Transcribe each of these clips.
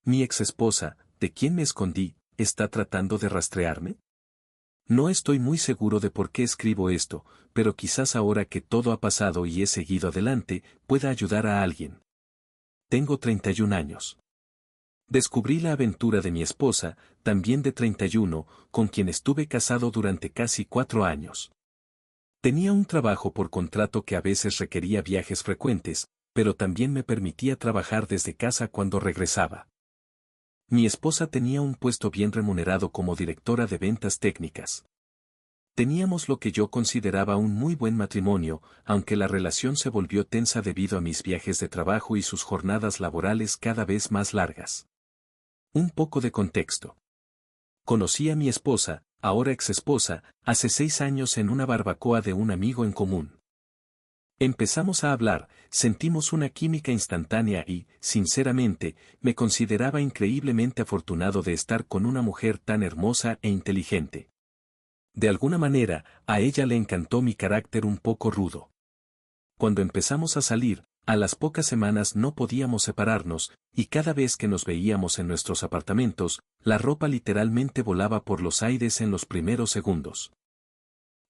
Mi exesposa, de quien me escondí, ¿está tratando de rastrearme? No estoy muy seguro de por qué escribo esto, pero quizás ahora que todo ha pasado y he seguido adelante, pueda ayudar a alguien. Tengo 31 años. Descubrí la aventura de mi esposa, también de 31, con quien estuve casado durante casi 4 años. Tenía un trabajo por contrato que a veces requería viajes frecuentes, pero también me permitía trabajar desde casa cuando regresaba. Mi esposa tenía un puesto bien remunerado como directora de ventas técnicas. Teníamos lo que yo consideraba un muy buen matrimonio, aunque la relación se volvió tensa debido a mis viajes de trabajo y sus jornadas laborales cada vez más largas. Un poco de contexto. Conocí a mi esposa, ahora exesposa, hace 6 años en una barbacoa de un amigo en común. Empezamos a hablar, sentimos una química instantánea y, sinceramente, me consideraba increíblemente afortunado de estar con una mujer tan hermosa e inteligente. De alguna manera, a ella le encantó mi carácter un poco rudo. Cuando empezamos a salir, a las pocas semanas no podíamos separarnos, y cada vez que nos veíamos en nuestros apartamentos, la ropa literalmente volaba por los aires en los primeros segundos.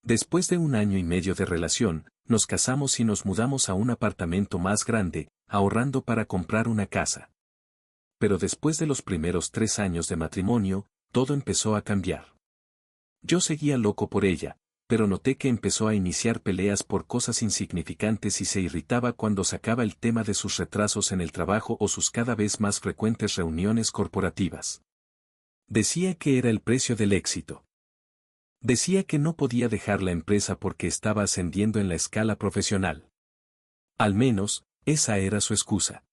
Después de 1 año y medio de relación, nos casamos y nos mudamos a un apartamento más grande, ahorrando para comprar una casa. Pero después de los primeros 3 años de matrimonio, todo empezó a cambiar. Yo seguía loco por ella, pero noté que empezó a iniciar peleas por cosas insignificantes y se irritaba cuando sacaba el tema de sus retrasos en el trabajo o sus cada vez más frecuentes reuniones corporativas. Decía que era el precio del éxito. Decía que no podía dejar la empresa porque estaba ascendiendo en la escala profesional. Al menos, esa era su excusa.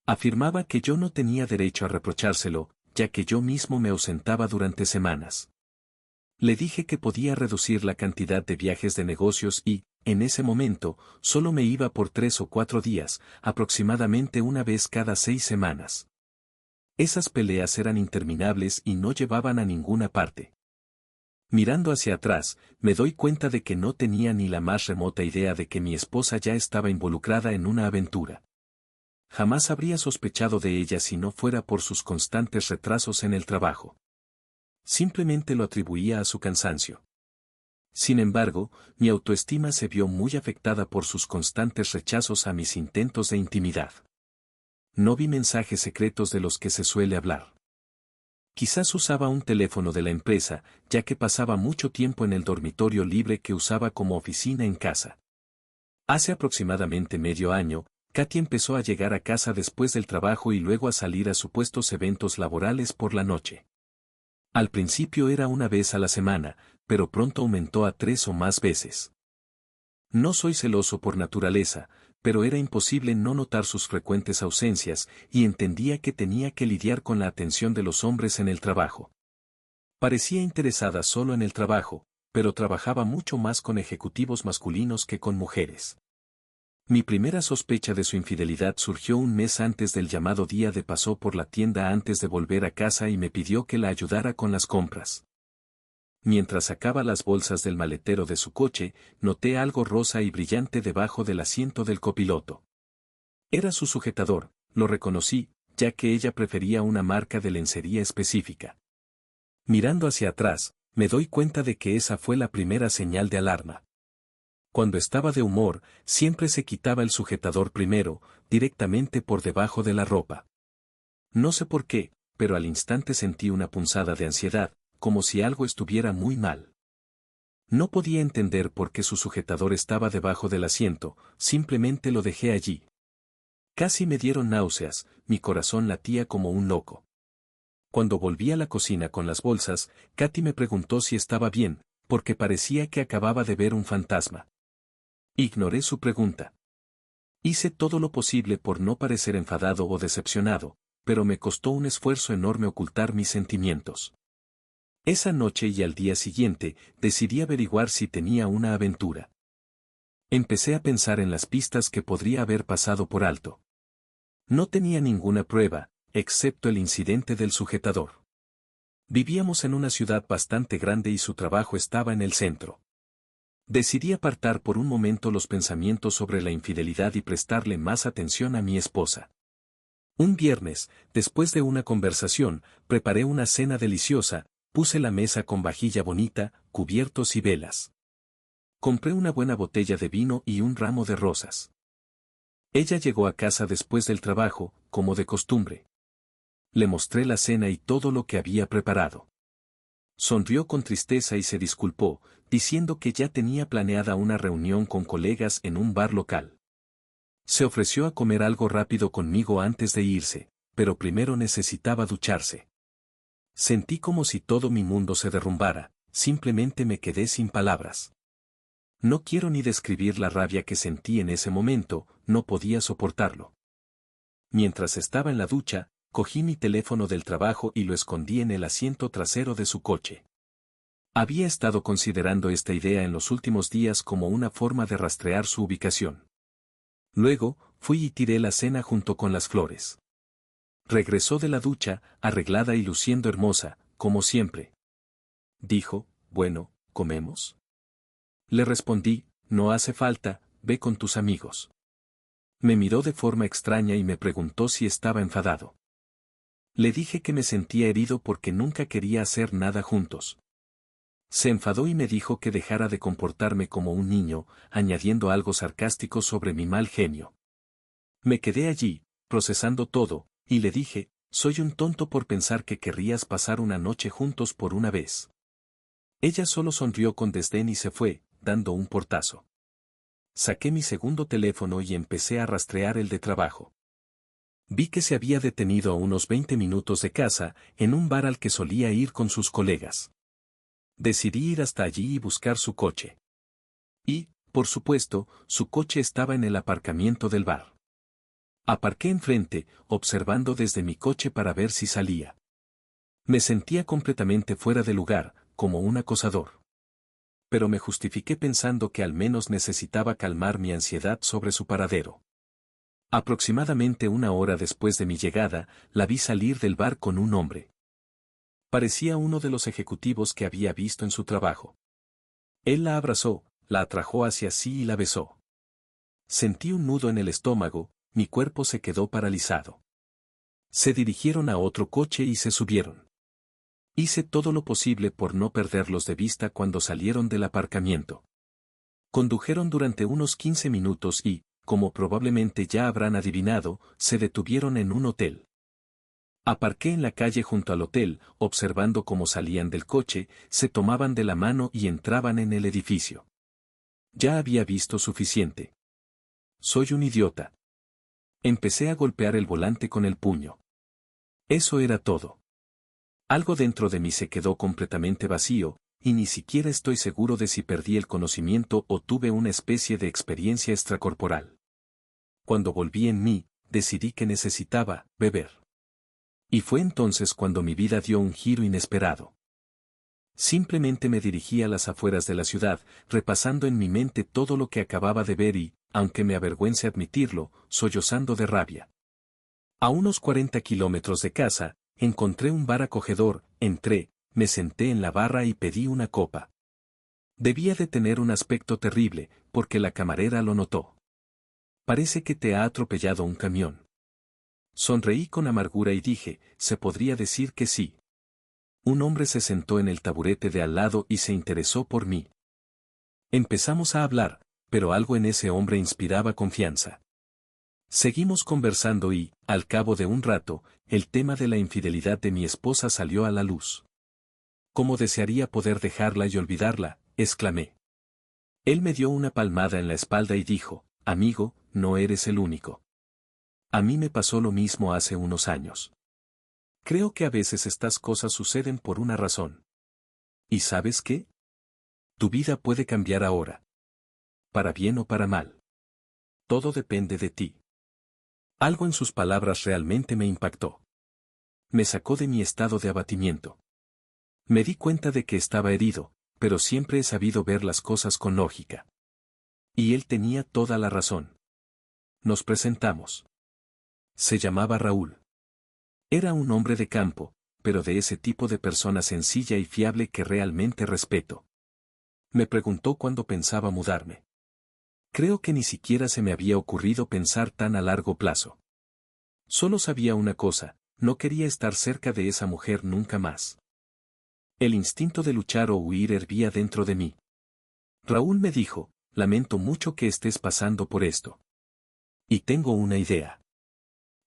Afirmaba que yo no tenía derecho a reprochárselo, ya que yo mismo me ausentaba durante semanas. Le dije que podía reducir la cantidad de viajes de negocios y, en ese momento, solo me iba por 3 o 4 días, aproximadamente una vez cada 6 semanas. Esas peleas eran interminables y no llevaban a ninguna parte. Mirando hacia atrás, me doy cuenta de que no tenía ni la más remota idea de que mi esposa ya estaba involucrada en una aventura. Jamás habría sospechado de ella si no fuera por sus constantes retrasos en el trabajo. Simplemente lo atribuía a su cansancio. Sin embargo, mi autoestima se vio muy afectada por sus constantes rechazos a mis intentos de intimidad. No vi mensajes secretos de los que se suele hablar. Quizás usaba un teléfono de la empresa, ya que pasaba mucho tiempo en el dormitorio libre que usaba como oficina en casa. Hace aproximadamente medio año, Katy empezó a llegar a casa después del trabajo y luego a salir a supuestos eventos laborales por la noche. Al principio era una vez a la semana, pero pronto aumentó a 3 o más veces. No soy celoso por naturaleza, pero era imposible no notar sus frecuentes ausencias, y entendía que tenía que lidiar con la atención de los hombres en el trabajo. Parecía interesada solo en el trabajo, pero trabajaba mucho más con ejecutivos masculinos que con mujeres. Mi primera sospecha de su infidelidad surgió un mes antes del llamado día de pasó por la tienda antes de volver a casa y me pidió que la ayudara con las compras. Mientras sacaba las bolsas del maletero de su coche, noté algo rosa y brillante debajo del asiento del copiloto. Era su sujetador, lo reconocí, ya que ella prefería una marca de lencería específica. Mirando hacia atrás, me doy cuenta de que esa fue la primera señal de alarma. Cuando estaba de humor, siempre se quitaba el sujetador primero, directamente por debajo de la ropa. No sé por qué, pero al instante sentí una punzada de ansiedad, como si algo estuviera muy mal. No podía entender por qué su sujetador estaba debajo del asiento, simplemente lo dejé allí. Casi me dieron náuseas, mi corazón latía como un loco. Cuando volví a la cocina con las bolsas, Katy me preguntó si estaba bien, porque parecía que acababa de ver un fantasma. Ignoré su pregunta. Hice todo lo posible por no parecer enfadado o decepcionado, pero me costó un esfuerzo enorme ocultar mis sentimientos. Esa noche y al día siguiente, decidí averiguar si tenía una aventura. Empecé a pensar en las pistas que podría haber pasado por alto. No tenía ninguna prueba, excepto el incidente del sujetador. Vivíamos en una ciudad bastante grande y su trabajo estaba en el centro. Decidí apartar por un momento los pensamientos sobre la infidelidad y prestarle más atención a mi esposa. Un viernes, después de una conversación, preparé una cena deliciosa, puse la mesa con vajilla bonita, cubiertos y velas. Compré una buena botella de vino y un ramo de rosas. Ella llegó a casa después del trabajo, como de costumbre. Le mostré la cena y todo lo que había preparado. Sonrió con tristeza y se disculpó, diciendo que ya tenía planeada una reunión con colegas en un bar local. Se ofreció a comer algo rápido conmigo antes de irse, pero primero necesitaba ducharse. Sentí como si todo mi mundo se derrumbara, simplemente me quedé sin palabras. No quiero ni describir la rabia que sentí en ese momento, no podía soportarlo. Mientras estaba en la ducha, cogí mi teléfono del trabajo y lo escondí en el asiento trasero de su coche. Había estado considerando esta idea en los últimos días como una forma de rastrear su ubicación. Luego, fui y tiré la cena junto con las flores. Regresó de la ducha, arreglada y luciendo hermosa, como siempre. Dijo, bueno, ¿comemos? Le respondí, no hace falta, ve con tus amigos. Me miró de forma extraña y me preguntó si estaba enfadado. Le dije que me sentía herido porque nunca quería hacer nada juntos. Se enfadó y me dijo que dejara de comportarme como un niño, añadiendo algo sarcástico sobre mi mal genio. Me quedé allí, procesando todo, y le dije, soy un tonto por pensar que querrías pasar una noche juntos por una vez. Ella solo sonrió con desdén y se fue, dando un portazo. Saqué mi segundo teléfono y empecé a rastrear el de trabajo. Vi que se había detenido a unos 20 minutos de casa, en un bar al que solía ir con sus colegas. Decidí ir hasta allí y buscar su coche. Y, por supuesto, su coche estaba en el aparcamiento del bar. Aparqué enfrente, observando desde mi coche para ver si salía. Me sentía completamente fuera de lugar, como un acosador. Pero me justifiqué pensando que al menos necesitaba calmar mi ansiedad sobre su paradero. Aproximadamente una hora después de mi llegada, la vi salir del bar con un hombre. Parecía uno de los ejecutivos que había visto en su trabajo. Él la abrazó, la atrajo hacia sí y la besó. Sentí un nudo en el estómago, mi cuerpo se quedó paralizado. Se dirigieron a otro coche y se subieron. Hice todo lo posible por no perderlos de vista cuando salieron del aparcamiento. Condujeron durante unos 15 minutos y, como probablemente ya habrán adivinado, se detuvieron en un hotel. Aparqué en la calle junto al hotel, observando cómo salían del coche, se tomaban de la mano y entraban en el edificio. Ya había visto suficiente. Soy un idiota. Empecé a golpear el volante con el puño. Eso era todo. Algo dentro de mí se quedó completamente vacío, y ni siquiera estoy seguro de si perdí el conocimiento o tuve una especie de experiencia extracorporal. Cuando volví en mí, decidí que necesitaba beber. Y fue entonces cuando mi vida dio un giro inesperado. Simplemente me dirigí a las afueras de la ciudad, repasando en mi mente todo lo que acababa de ver y, aunque me avergüence admitirlo, sollozando de rabia. A unos 40 kilómetros de casa, encontré un bar acogedor, entré, me senté en la barra y pedí una copa. Debía de tener un aspecto terrible, porque la camarera lo notó. Parece que te ha atropellado un camión. Sonreí con amargura y dije, se podría decir que sí. Un hombre se sentó en el taburete de al lado y se interesó por mí. Empezamos a hablar, pero algo en ese hombre inspiraba confianza. Seguimos conversando y, al cabo de un rato, el tema de la infidelidad de mi esposa salió a la luz. ¿Cómo desearía poder dejarla y olvidarla?, exclamé. Él me dio una palmada en la espalda y dijo, amigo, no eres el único. A mí me pasó lo mismo hace unos años. Creo que a veces estas cosas suceden por una razón. ¿Y sabes qué? Tu vida puede cambiar ahora. Para bien o para mal. Todo depende de ti. Algo en sus palabras realmente me impactó. Me sacó de mi estado de abatimiento. Me di cuenta de que estaba herido, pero siempre he sabido ver las cosas con lógica. Y él tenía toda la razón. Nos presentamos. Se llamaba Raúl. Era un hombre de campo, pero de ese tipo de persona sencilla y fiable que realmente respeto. Me preguntó cuándo pensaba mudarme. Creo que ni siquiera se me había ocurrido pensar tan a largo plazo. Solo sabía una cosa, no quería estar cerca de esa mujer nunca más. El instinto de luchar o huir hervía dentro de mí. Raúl me dijo, lamento mucho que estés pasando por esto. Y tengo una idea.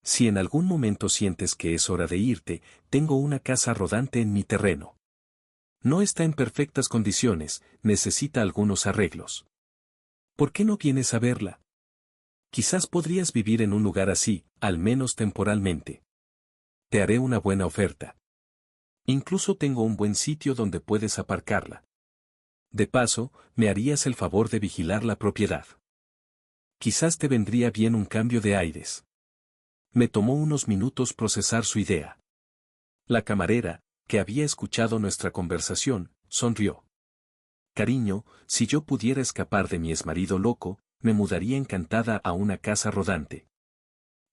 Si en algún momento sientes que es hora de irte, tengo una casa rodante en mi terreno. No está en perfectas condiciones, necesita algunos arreglos. ¿Por qué no vienes a verla? Quizás podrías vivir en un lugar así, al menos temporalmente. Te haré una buena oferta. Incluso tengo un buen sitio donde puedes aparcarla. De paso, me harías el favor de vigilar la propiedad. Quizás te vendría bien un cambio de aires. Me tomó unos minutos procesar su idea. La camarera, que había escuchado nuestra conversación, sonrió. Cariño, si yo pudiera escapar de mi exmarido loco, me mudaría encantada a una casa rodante.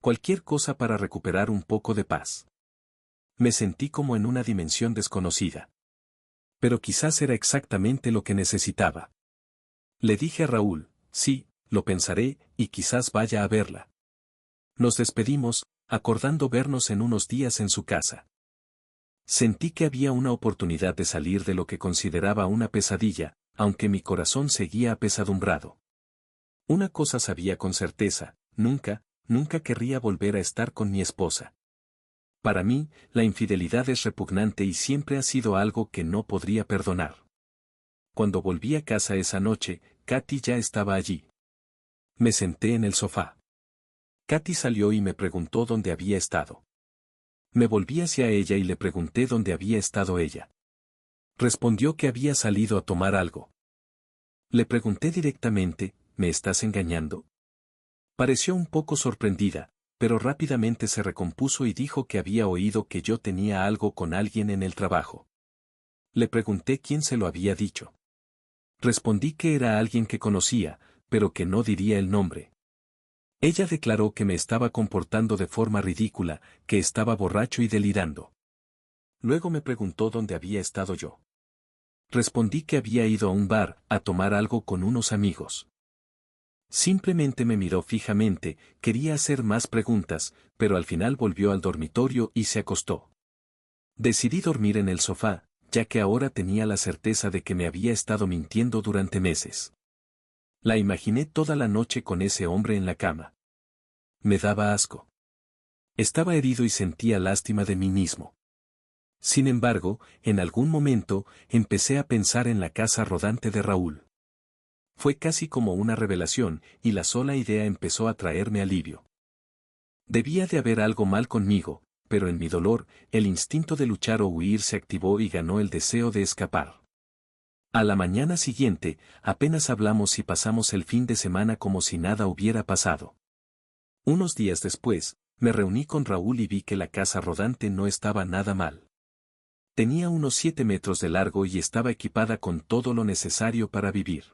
Cualquier cosa para recuperar un poco de paz. Me sentí como en una dimensión desconocida. Pero quizás era exactamente lo que necesitaba. Le dije a Raúl, sí, lo pensaré, y quizás vaya a verla. Nos despedimos, acordando vernos en unos días en su casa. Sentí que había una oportunidad de salir de lo que consideraba una pesadilla, aunque mi corazón seguía apesadumbrado. Una cosa sabía con certeza, nunca querría volver a estar con mi esposa. Para mí, la infidelidad es repugnante y siempre ha sido algo que no podría perdonar. Cuando volví a casa esa noche, Katy ya estaba allí. Me senté en el sofá. Katy salió y me preguntó dónde había estado. Me volví hacia ella y le pregunté dónde había estado ella. Respondió que había salido a tomar algo. Le pregunté directamente, ¿me estás engañando? Pareció un poco sorprendida, pero rápidamente se recompuso y dijo que había oído que yo tenía algo con alguien en el trabajo. Le pregunté quién se lo había dicho. Respondí que era alguien que conocía, pero que no diría el nombre. Ella declaró que me estaba comportando de forma ridícula, que estaba borracho y delirando. Luego me preguntó dónde había estado yo. Respondí que había ido a un bar, a tomar algo con unos amigos. Simplemente me miró fijamente, quería hacer más preguntas, pero al final volvió al dormitorio y se acostó. Decidí dormir en el sofá, ya que ahora tenía la certeza de que me había estado mintiendo durante meses. La imaginé toda la noche con ese hombre en la cama. Me daba asco. Estaba herido y sentía lástima de mí mismo. Sin embargo, en algún momento, empecé a pensar en la casa rodante de Raúl. Fue casi como una revelación, y la sola idea empezó a traerme alivio. Debía de haber algo mal conmigo, pero en mi dolor, el instinto de luchar o huir se activó y ganó el deseo de escapar. A la mañana siguiente, apenas hablamos y pasamos el fin de semana como si nada hubiera pasado. Unos días después, me reuní con Raúl y vi que la casa rodante no estaba nada mal. Tenía unos 7 metros de largo y estaba equipada con todo lo necesario para vivir.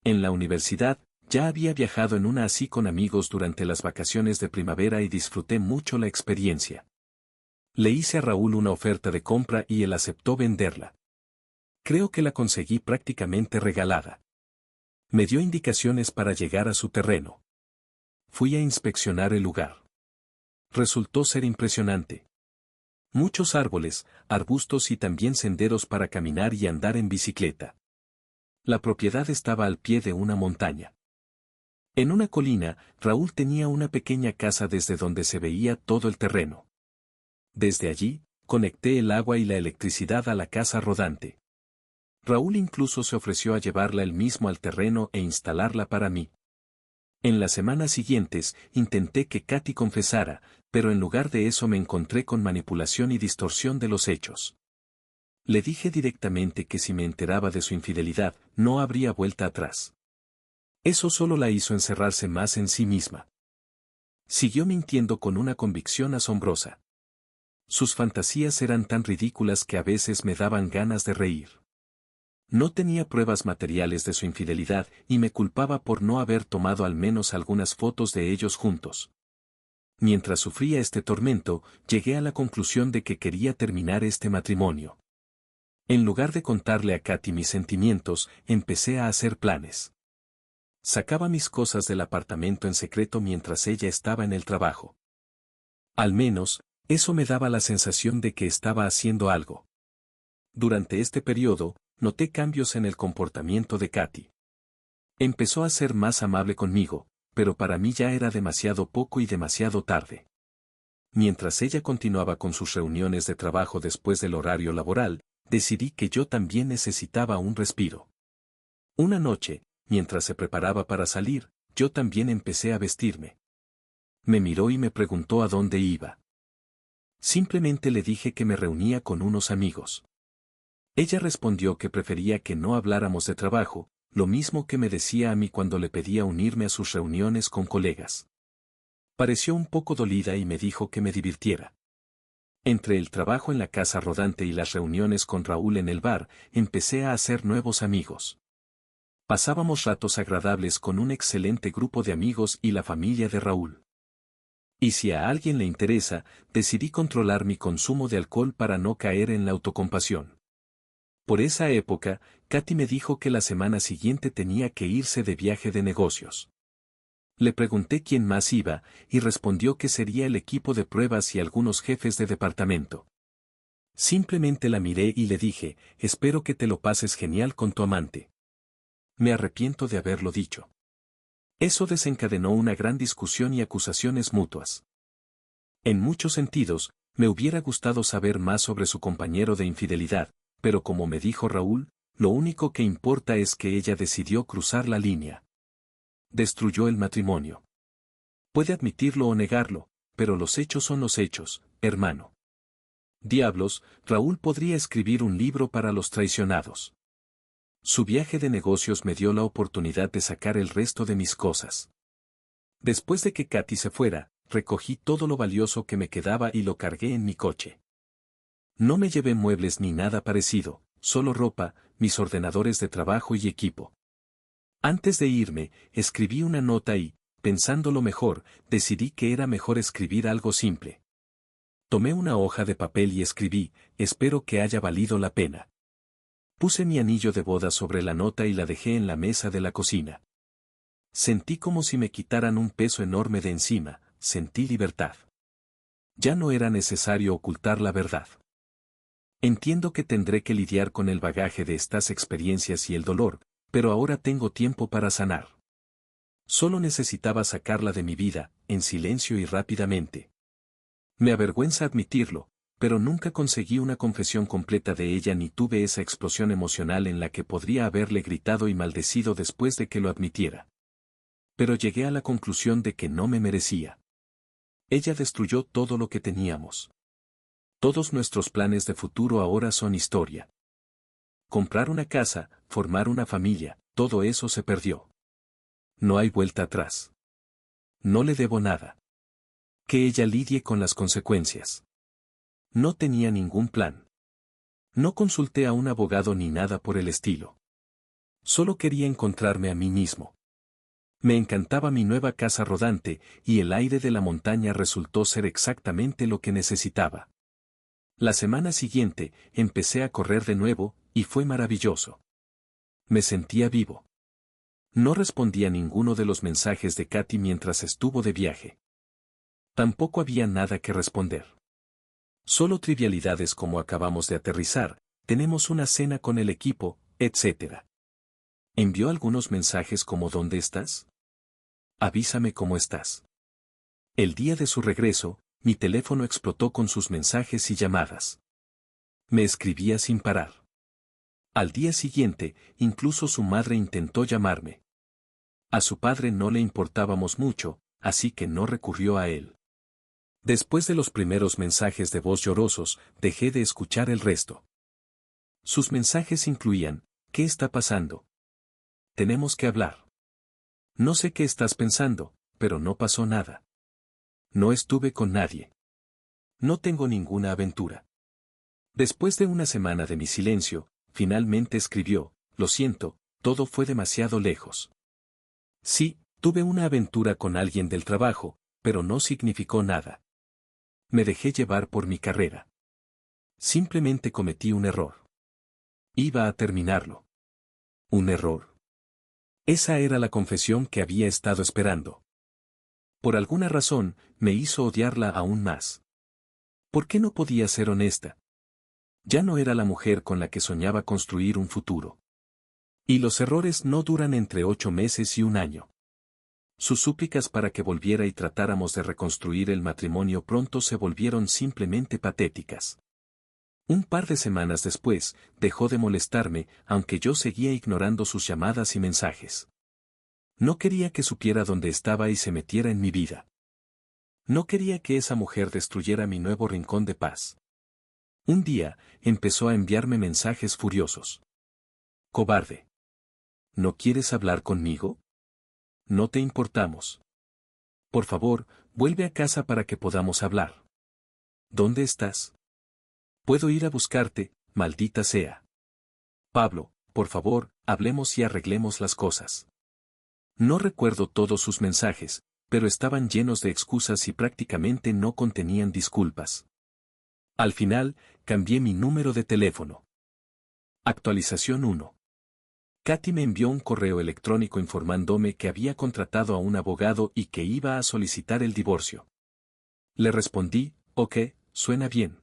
En la universidad, ya había viajado en una así con amigos durante las vacaciones de primavera y disfruté mucho la experiencia. Le hice a Raúl una oferta de compra y él aceptó venderla. Creo que la conseguí prácticamente regalada. Me dio indicaciones para llegar a su terreno. Fui a inspeccionar el lugar. Resultó ser impresionante. Muchos árboles, arbustos y también senderos para caminar y andar en bicicleta. La propiedad estaba al pie de una montaña. En una colina, Raúl tenía una pequeña casa desde donde se veía todo el terreno. Desde allí, conecté el agua y la electricidad a la casa rodante. Raúl incluso se ofreció a llevarla él mismo al terreno e instalarla para mí. En las semanas siguientes, intenté que Katy confesara, pero en lugar de eso me encontré con manipulación y distorsión de los hechos. Le dije directamente que si me enteraba de su infidelidad, no habría vuelta atrás. Eso solo la hizo encerrarse más en sí misma. Siguió mintiendo con una convicción asombrosa. Sus fantasías eran tan ridículas que a veces me daban ganas de reír. No tenía pruebas materiales de su infidelidad y me culpaba por no haber tomado al menos algunas fotos de ellos juntos. Mientras sufría este tormento, llegué a la conclusión de que quería terminar este matrimonio. En lugar de contarle a Katy mis sentimientos, empecé a hacer planes. Sacaba mis cosas del apartamento en secreto mientras ella estaba en el trabajo. Al menos, eso me daba la sensación de que estaba haciendo algo. Durante este periodo, noté cambios en el comportamiento de Katy. Empezó a ser más amable conmigo, pero para mí ya era demasiado poco y demasiado tarde. Mientras ella continuaba con sus reuniones de trabajo después del horario laboral, decidí que yo también necesitaba un respiro. Una noche, mientras se preparaba para salir, yo también empecé a vestirme. Me miró y me preguntó a dónde iba. Simplemente le dije que me reunía con unos amigos. Ella respondió que prefería que no habláramos de trabajo, lo mismo que me decía a mí cuando le pedía unirme a sus reuniones con colegas. Pareció un poco dolida y me dijo que me divirtiera. Entre el trabajo en la casa rodante y las reuniones con Raúl en el bar, empecé a hacer nuevos amigos. Pasábamos ratos agradables con un excelente grupo de amigos y la familia de Raúl. Y si a alguien le interesa, decidí controlar mi consumo de alcohol para no caer en la autocompasión. Por esa época, Katy me dijo que la semana siguiente tenía que irse de viaje de negocios. Le pregunté quién más iba, y respondió que sería el equipo de pruebas y algunos jefes de departamento. Simplemente la miré y le dije, espero que te lo pases genial con tu amante. Me arrepiento de haberlo dicho. Eso desencadenó una gran discusión y acusaciones mutuas. En muchos sentidos, me hubiera gustado saber más sobre su compañero de infidelidad, pero como me dijo Raúl, lo único que importa es que ella decidió cruzar la línea. Destruyó el matrimonio. Puede admitirlo o negarlo, pero los hechos son los hechos, hermano. Diablos, Raúl podría escribir un libro para los traicionados. Su viaje de negocios me dio la oportunidad de sacar el resto de mis cosas. Después de que Katy se fuera, recogí todo lo valioso que me quedaba y lo cargué en mi coche. No me llevé muebles ni nada parecido, solo ropa, mis ordenadores de trabajo y equipo. Antes de irme, escribí una nota y, pensándolo mejor, decidí que era mejor escribir algo simple. Tomé una hoja de papel y escribí, espero que haya valido la pena. Puse mi anillo de boda sobre la nota y la dejé en la mesa de la cocina. Sentí como si me quitaran un peso enorme de encima, sentí libertad. Ya no era necesario ocultar la verdad. Entiendo que tendré que lidiar con el bagaje de estas experiencias y el dolor, pero ahora tengo tiempo para sanar. Solo necesitaba sacarla de mi vida, en silencio y rápidamente. Me avergüenza admitirlo, pero nunca conseguí una confesión completa de ella ni tuve esa explosión emocional en la que podría haberle gritado y maldecido después de que lo admitiera. Pero llegué a la conclusión de que no me merecía. Ella destruyó todo lo que teníamos. Todos nuestros planes de futuro ahora son historia. Comprar una casa, formar una familia, todo eso se perdió. No hay vuelta atrás. No le debo nada. Que ella lidie con las consecuencias. No tenía ningún plan. No consulté a un abogado ni nada por el estilo. Solo quería encontrarme a mí mismo. Me encantaba mi nueva casa rodante, y el aire de la montaña resultó ser exactamente lo que necesitaba. La semana siguiente, empecé a correr de nuevo, y fue maravilloso. Me sentía vivo. No respondí a ninguno de los mensajes de Katy mientras estuvo de viaje. Tampoco había nada que responder. Solo trivialidades como acabamos de aterrizar, tenemos una cena con el equipo, etc. Envió algunos mensajes como ¿dónde estás? Avísame cómo estás. El día de su regreso, mi teléfono explotó con sus mensajes y llamadas. Me escribía sin parar. Al día siguiente, incluso su madre intentó llamarme. A su padre no le importábamos mucho, así que no recurrió a él. Después de los primeros mensajes de voz llorosos, dejé de escuchar el resto. Sus mensajes incluían, ¿qué está pasando? Tenemos que hablar. No sé qué estás pensando, pero no pasó nada. No estuve con nadie. No tengo ninguna aventura. Después de una semana de mi silencio, finalmente escribió, lo siento, todo fue demasiado lejos. Sí, tuve una aventura con alguien del trabajo, pero no significó nada. Me dejé llevar por mi carrera. Simplemente cometí un error. Iba a terminarlo. ¿Un error? Esa era la confesión que había estado esperando. Por alguna razón, me hizo odiarla aún más. ¿Por qué no podía ser honesta? Ya no era la mujer con la que soñaba construir un futuro. Y los errores no duran entre 8 meses y un año. Sus súplicas para que volviera y tratáramos de reconstruir el matrimonio pronto se volvieron simplemente patéticas. Un par de semanas después, dejó de molestarme, aunque yo seguía ignorando sus llamadas y mensajes. No quería que supiera dónde estaba y se metiera en mi vida. No quería que esa mujer destruyera mi nuevo rincón de paz. Un día, empezó a enviarme mensajes furiosos. Cobarde. ¿No quieres hablar conmigo? No te importamos. Por favor, vuelve a casa para que podamos hablar. ¿Dónde estás? Puedo ir a buscarte, maldita sea. Pablo, por favor, hablemos y arreglemos las cosas. No recuerdo todos sus mensajes, pero estaban llenos de excusas y prácticamente no contenían disculpas. Al final, cambié mi número de teléfono. Actualización 1. Katy me envió un correo electrónico informándome que había contratado a un abogado y que iba a solicitar el divorcio. Le respondí, ok, suena bien.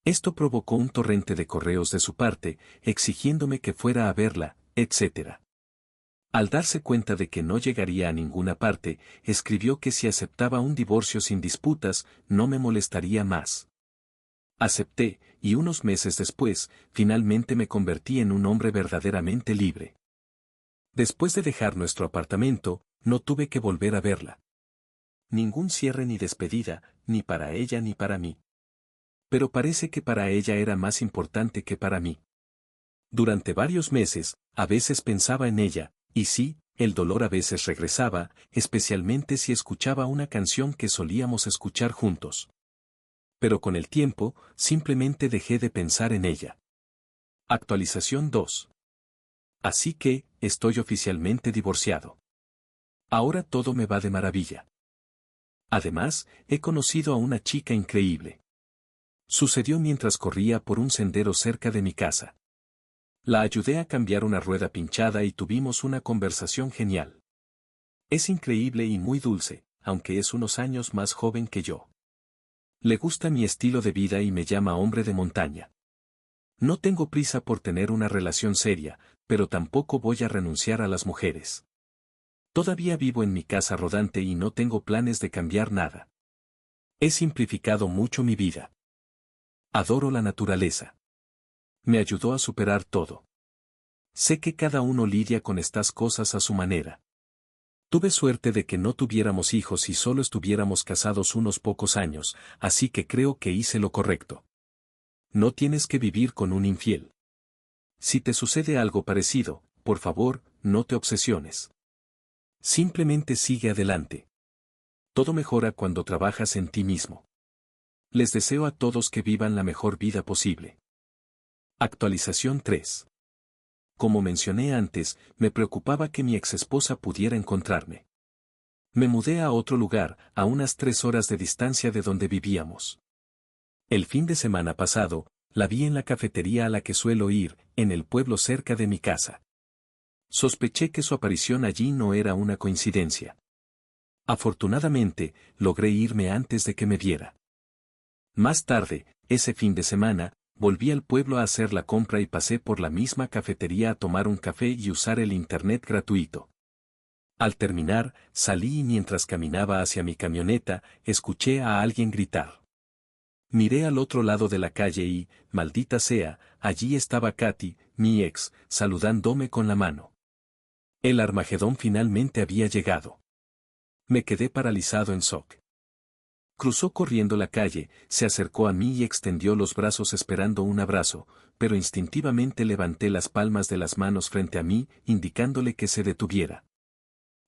Esto provocó un torrente de correos de su parte, exigiéndome que fuera a verla, etc. Al darse cuenta de que no llegaría a ninguna parte, escribió que si aceptaba un divorcio sin disputas, no me molestaría más. Acepté, y unos meses después, finalmente me convertí en un hombre verdaderamente libre. Después de dejar nuestro apartamento, no tuve que volver a verla. Ningún cierre ni despedida, ni para ella ni para mí. Pero parece que para ella era más importante que para mí. Durante varios meses, a veces pensaba en ella, y sí, el dolor a veces regresaba, especialmente si escuchaba una canción que solíamos escuchar juntos. Pero con el tiempo, simplemente dejé de pensar en ella. Actualización 2. Así que, estoy oficialmente divorciado. Ahora todo me va de maravilla. Además, he conocido a una chica increíble. Sucedió mientras corría por un sendero cerca de mi casa. La ayudé a cambiar una rueda pinchada y tuvimos una conversación genial. Es increíble y muy dulce, aunque es unos años más joven que yo. Le gusta mi estilo de vida y me llama hombre de montaña. No tengo prisa por tener una relación seria, pero tampoco voy a renunciar a las mujeres. Todavía vivo en mi casa rodante y no tengo planes de cambiar nada. He simplificado mucho mi vida. Adoro la naturaleza. Me ayudó a superar todo. Sé que cada uno lidia con estas cosas a su manera. Tuve suerte de que no tuviéramos hijos y solo estuviéramos casados unos pocos años, así que creo que hice lo correcto. No tienes que vivir con un infiel. Si te sucede algo parecido, por favor, no te obsesiones. Simplemente sigue adelante. Todo mejora cuando trabajas en ti mismo. Les deseo a todos que vivan la mejor vida posible. Actualización 3. Como mencioné antes, me preocupaba que mi exesposa pudiera encontrarme. Me mudé a otro lugar, a unas 3 horas de distancia de donde vivíamos. El fin de semana pasado, la vi en la cafetería a la que suelo ir, en el pueblo cerca de mi casa. Sospeché que su aparición allí no era una coincidencia. Afortunadamente, logré irme antes de que me viera. Más tarde, ese fin de semana, volví al pueblo a hacer la compra y pasé por la misma cafetería a tomar un café y usar el internet gratuito. Al terminar, salí y mientras caminaba hacia mi camioneta, escuché a alguien gritar. Miré al otro lado de la calle y, maldita sea, allí estaba Katy, mi ex, saludándome con la mano. El Armagedón finalmente había llegado. Me quedé paralizado en shock. Cruzó corriendo la calle, se acercó a mí y extendió los brazos esperando un abrazo, pero instintivamente levanté las palmas de las manos frente a mí, indicándole que se detuviera.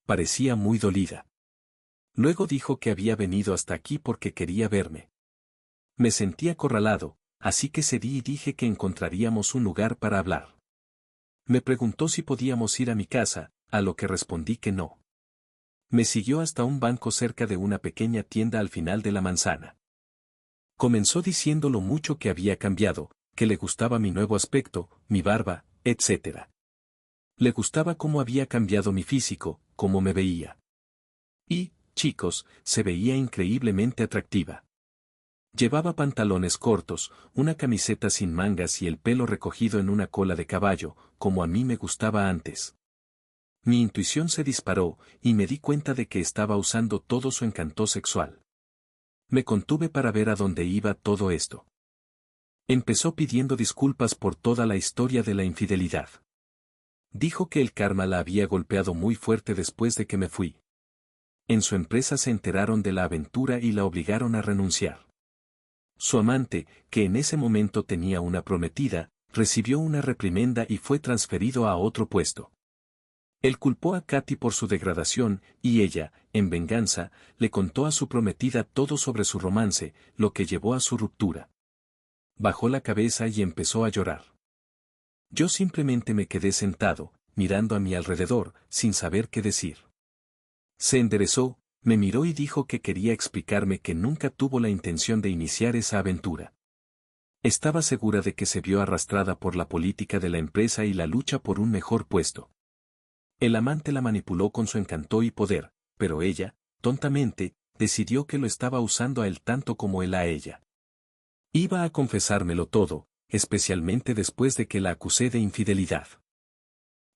Parecía muy dolida. Luego dijo que había venido hasta aquí porque quería verme. Me sentí acorralado, así que cedí y dije que encontraríamos un lugar para hablar. Me preguntó si podíamos ir a mi casa, a lo que respondí que no. Me siguió hasta un banco cerca de una pequeña tienda al final de la manzana. Comenzó diciendo lo mucho que había cambiado, que le gustaba mi nuevo aspecto, mi barba, etc. Le gustaba cómo había cambiado mi físico, cómo me veía. Y, chicos, se veía increíblemente atractiva. Llevaba pantalones cortos, una camiseta sin mangas y el pelo recogido en una cola de caballo, como a mí me gustaba antes. Mi intuición se disparó, y me di cuenta de que estaba usando todo su encanto sexual. Me contuve para ver a dónde iba todo esto. Empezó pidiendo disculpas por toda la historia de la infidelidad. Dijo que el karma la había golpeado muy fuerte después de que me fui. En su empresa se enteraron de la aventura y la obligaron a renunciar. Su amante, que en ese momento tenía una prometida, recibió una reprimenda y fue transferido a otro puesto. Él culpó a Katy por su degradación, y ella, en venganza, le contó a su prometida todo sobre su romance, lo que llevó a su ruptura. Bajó la cabeza y empezó a llorar. Yo simplemente me quedé sentado, mirando a mi alrededor, sin saber qué decir. Se enderezó, me miró y dijo que quería explicarme que nunca tuvo la intención de iniciar esa aventura. Estaba segura de que se vio arrastrada por la política de la empresa y la lucha por un mejor puesto. El amante la manipuló con su encanto y poder, pero ella, tontamente, decidió que lo estaba usando a él tanto como él a ella. Iba a confesármelo todo, especialmente después de que la acusé de infidelidad.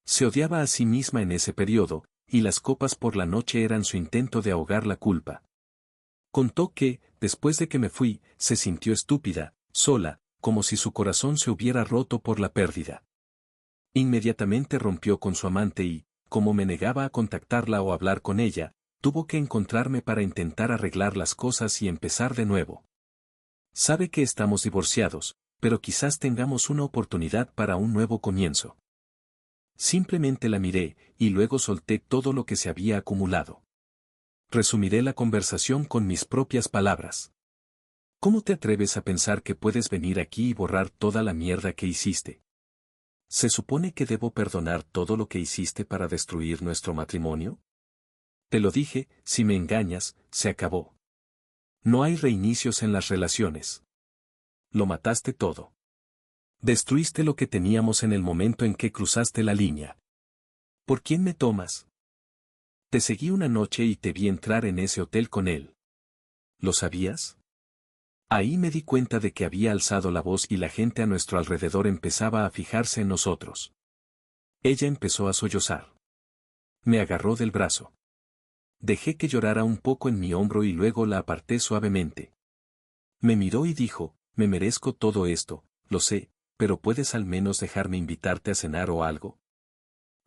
Se odiaba a sí misma en ese periodo, y las copas por la noche eran su intento de ahogar la culpa. Contó que, después de que me fui, se sintió estúpida, sola, como si su corazón se hubiera roto por la pérdida. Inmediatamente rompió con su amante y, como me negaba a contactarla o hablar con ella, tuvo que encontrarme para intentar arreglar las cosas y empezar de nuevo. Sabe que estamos divorciados, pero quizás tengamos una oportunidad para un nuevo comienzo. Simplemente la miré, y luego solté todo lo que se había acumulado. Resumiré la conversación con mis propias palabras. ¿Cómo te atreves a pensar que puedes venir aquí y borrar toda la mierda que hiciste? ¿Se supone que debo perdonar todo lo que hiciste para destruir nuestro matrimonio? Te lo dije, si me engañas, se acabó. No hay reinicios en las relaciones. Lo mataste todo. Destruiste lo que teníamos en el momento en que cruzaste la línea. ¿Por quién me tomas? Te seguí una noche y te vi entrar en ese hotel con él. ¿Lo sabías? Ahí me di cuenta de que había alzado la voz y la gente a nuestro alrededor empezaba a fijarse en nosotros. Ella empezó a sollozar. Me agarró del brazo. Dejé que llorara un poco en mi hombro y luego la aparté suavemente. Me miró y dijo, me merezco todo esto, lo sé, pero ¿puedes al menos dejarme invitarte a cenar o algo?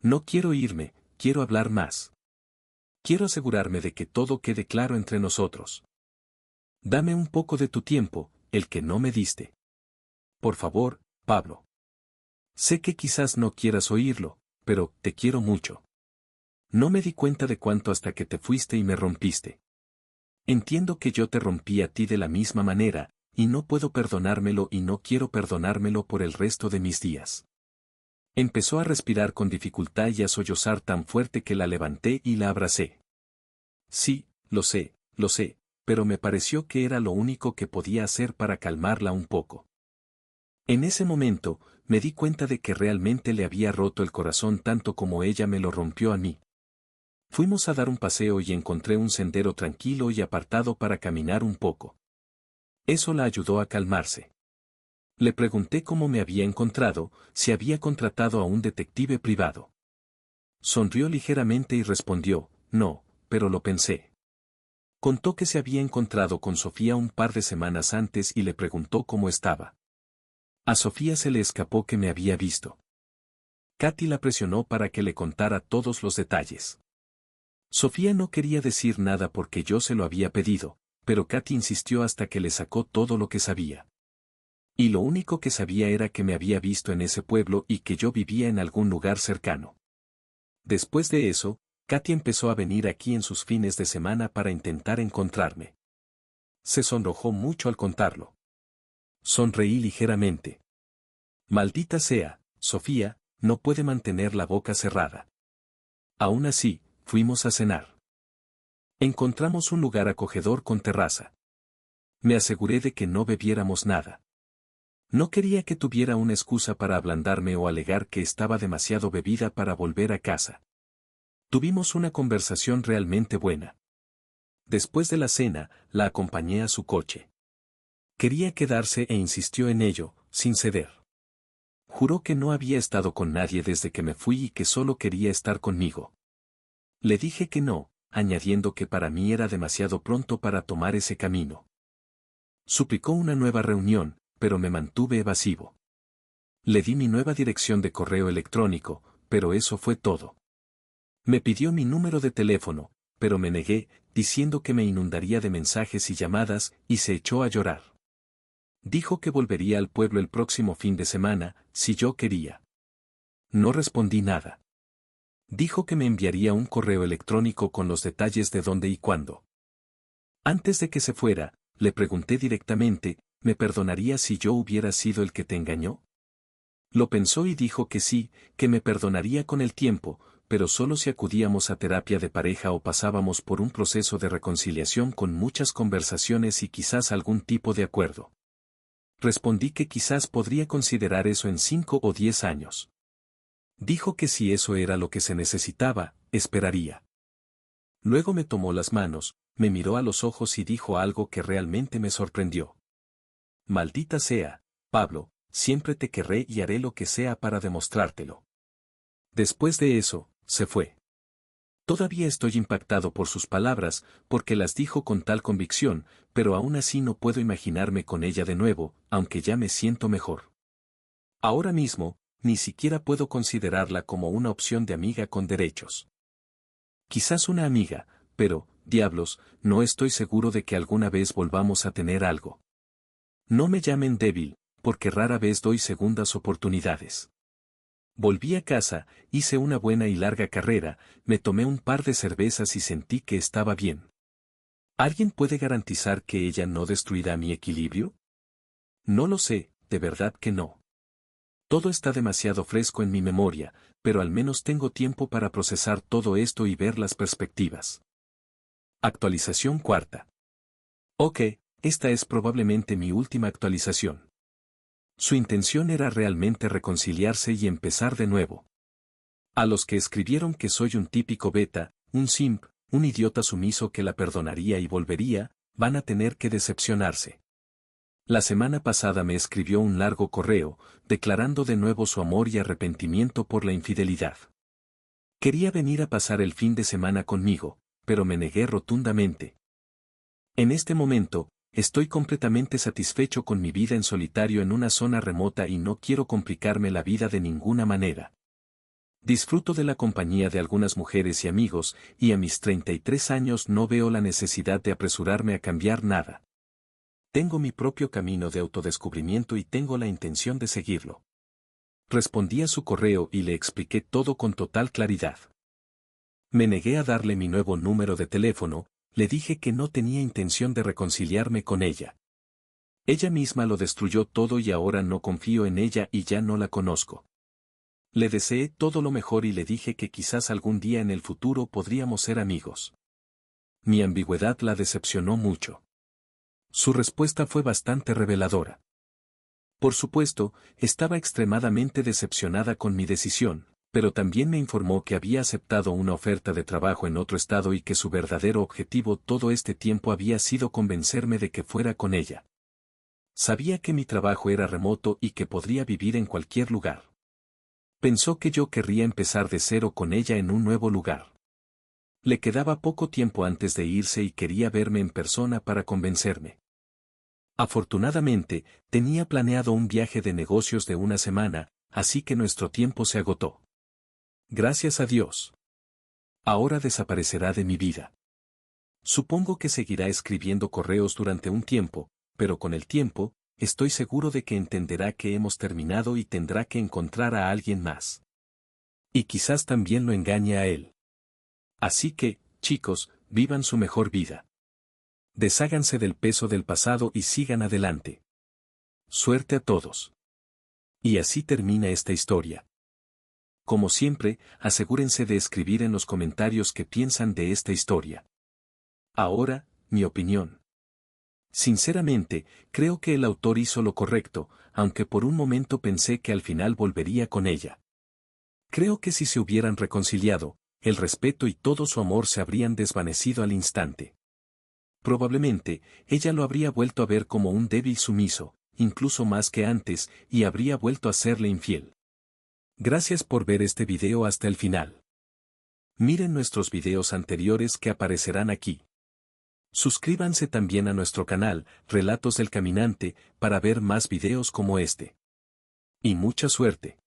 No quiero irme, quiero hablar más. Quiero asegurarme de que todo quede claro entre nosotros. Dame un poco de tu tiempo, el que no me diste. Por favor, Pablo. Sé que quizás no quieras oírlo, pero te quiero mucho. No me di cuenta de cuánto hasta que te fuiste y me rompiste. Entiendo que yo te rompí a ti de la misma manera, y no puedo perdonármelo y no quiero perdonármelo por el resto de mis días. Empezó a respirar con dificultad y a sollozar tan fuerte que la levanté y la abracé. Sí, lo sé, pero me pareció que era lo único que podía hacer para calmarla un poco. En ese momento, me di cuenta de que realmente le había roto el corazón tanto como ella me lo rompió a mí. Fuimos a dar un paseo y encontré un sendero tranquilo y apartado para caminar un poco. Eso la ayudó a calmarse. Le pregunté cómo me había encontrado, si había contratado a un detective privado. Sonrió ligeramente y respondió, no, pero lo pensé. Contó que se había encontrado con Sofía un par de semanas antes y le preguntó cómo estaba. A Sofía se le escapó que me había visto. Katy la presionó para que le contara todos los detalles. Sofía no quería decir nada porque yo se lo había pedido, pero Katy insistió hasta que le sacó todo lo que sabía. Y lo único que sabía era que me había visto en ese pueblo y que yo vivía en algún lugar cercano. Después de eso, Katy empezó a venir aquí en sus fines de semana para intentar encontrarme. Se sonrojó mucho al contarlo. Sonreí ligeramente. Maldita sea, Sofía, no puede mantener la boca cerrada. Aún así, fuimos a cenar. Encontramos un lugar acogedor con terraza. Me aseguré de que no bebiéramos nada. No quería que tuviera una excusa para ablandarme o alegar que estaba demasiado bebida para volver a casa. Tuvimos una conversación realmente buena. Después de la cena, la acompañé a su coche. Quería quedarse e insistió en ello, sin ceder. Juró que no había estado con nadie desde que me fui y que solo quería estar conmigo. Le dije que no, añadiendo que para mí era demasiado pronto para tomar ese camino. Suplicó una nueva reunión, pero me mantuve evasivo. Le di mi nueva dirección de correo electrónico, pero eso fue todo. Me pidió mi número de teléfono, pero me negué, diciendo que me inundaría de mensajes y llamadas, y se echó a llorar. Dijo que volvería al pueblo el próximo fin de semana, si yo quería. No respondí nada. Dijo que me enviaría un correo electrónico con los detalles de dónde y cuándo. Antes de que se fuera, le pregunté directamente, ¿me perdonaría si yo hubiera sido el que te engañó? Lo pensó y dijo que sí, que me perdonaría con el tiempo, pero solo si acudíamos a terapia de pareja o pasábamos por un proceso de reconciliación con muchas conversaciones y quizás algún tipo de acuerdo. Respondí que quizás podría considerar eso en 5 o 10 años. Dijo que si eso era lo que se necesitaba, esperaría. Luego me tomó las manos, me miró a los ojos y dijo algo que realmente me sorprendió. Maldita sea, Pablo, siempre te querré y haré lo que sea para demostrártelo. Después de eso, se fue. Todavía estoy impactado por sus palabras, porque las dijo con tal convicción, pero aún así no puedo imaginarme con ella de nuevo, aunque ya me siento mejor. Ahora mismo, ni siquiera puedo considerarla como una opción de amiga con derechos. Quizás una amiga, pero, diablos, no estoy seguro de que alguna vez volvamos a tener algo. No me llamen débil, porque rara vez doy segundas oportunidades. Volví a casa, hice una buena y larga carrera, me tomé un par de cervezas y sentí que estaba bien. ¿Alguien puede garantizar que ella no destruirá mi equilibrio? No lo sé, de verdad que no. Todo está demasiado fresco en mi memoria, pero al menos tengo tiempo para procesar todo esto y ver las perspectivas. Actualización cuarta. Ok, esta es probablemente mi última actualización. Su intención era realmente reconciliarse y empezar de nuevo. A los que escribieron que soy un típico beta, un simp, un idiota sumiso que la perdonaría y volvería, van a tener que decepcionarse. La semana pasada me escribió un largo correo, declarando de nuevo su amor y arrepentimiento por la infidelidad. Quería venir a pasar el fin de semana conmigo, pero me negué rotundamente. En este momento, estoy completamente satisfecho con mi vida en solitario en una zona remota y no quiero complicarme la vida de ninguna manera. Disfruto de la compañía de algunas mujeres y amigos, y a mis 33 años no veo la necesidad de apresurarme a cambiar nada. Tengo mi propio camino de autodescubrimiento y tengo la intención de seguirlo. Respondí a su correo y le expliqué todo con total claridad. Me negué a darle mi nuevo número de teléfono, le dije que no tenía intención de reconciliarme con ella. Ella misma lo destruyó todo y ahora no confío en ella y ya no la conozco. Le deseé todo lo mejor y le dije que quizás algún día en el futuro podríamos ser amigos. Mi ambigüedad la decepcionó mucho. Su respuesta fue bastante reveladora. Por supuesto, estaba extremadamente decepcionada con mi decisión, pero también me informó que había aceptado una oferta de trabajo en otro estado y que su verdadero objetivo todo este tiempo había sido convencerme de que fuera con ella. Sabía que mi trabajo era remoto y que podría vivir en cualquier lugar. Pensó que yo querría empezar de cero con ella en un nuevo lugar. Le quedaba poco tiempo antes de irse y quería verme en persona para convencerme. Afortunadamente, tenía planeado un viaje de negocios de una semana, así que nuestro tiempo se agotó. Gracias a Dios. Ahora desaparecerá de mi vida. Supongo que seguirá escribiendo correos durante un tiempo, pero con el tiempo, estoy seguro de que entenderá que hemos terminado y tendrá que encontrar a alguien más. Y quizás también lo engañe a él. Así que, chicos, vivan su mejor vida. Desháganse del peso del pasado y sigan adelante. Suerte a todos. Y así termina esta historia. Como siempre, asegúrense de escribir en los comentarios qué piensan de esta historia. Ahora, mi opinión. Sinceramente, creo que el autor hizo lo correcto, aunque por un momento pensé que al final volvería con ella. Creo que si se hubieran reconciliado, el respeto y todo su amor se habrían desvanecido al instante. Probablemente, ella lo habría vuelto a ver como un débil sumiso, incluso más que antes, y habría vuelto a serle infiel. Gracias por ver este video hasta el final. Miren nuestros videos anteriores que aparecerán aquí. Suscríbanse también a nuestro canal, Relatos del Caminante, para ver más videos como este. Y mucha suerte.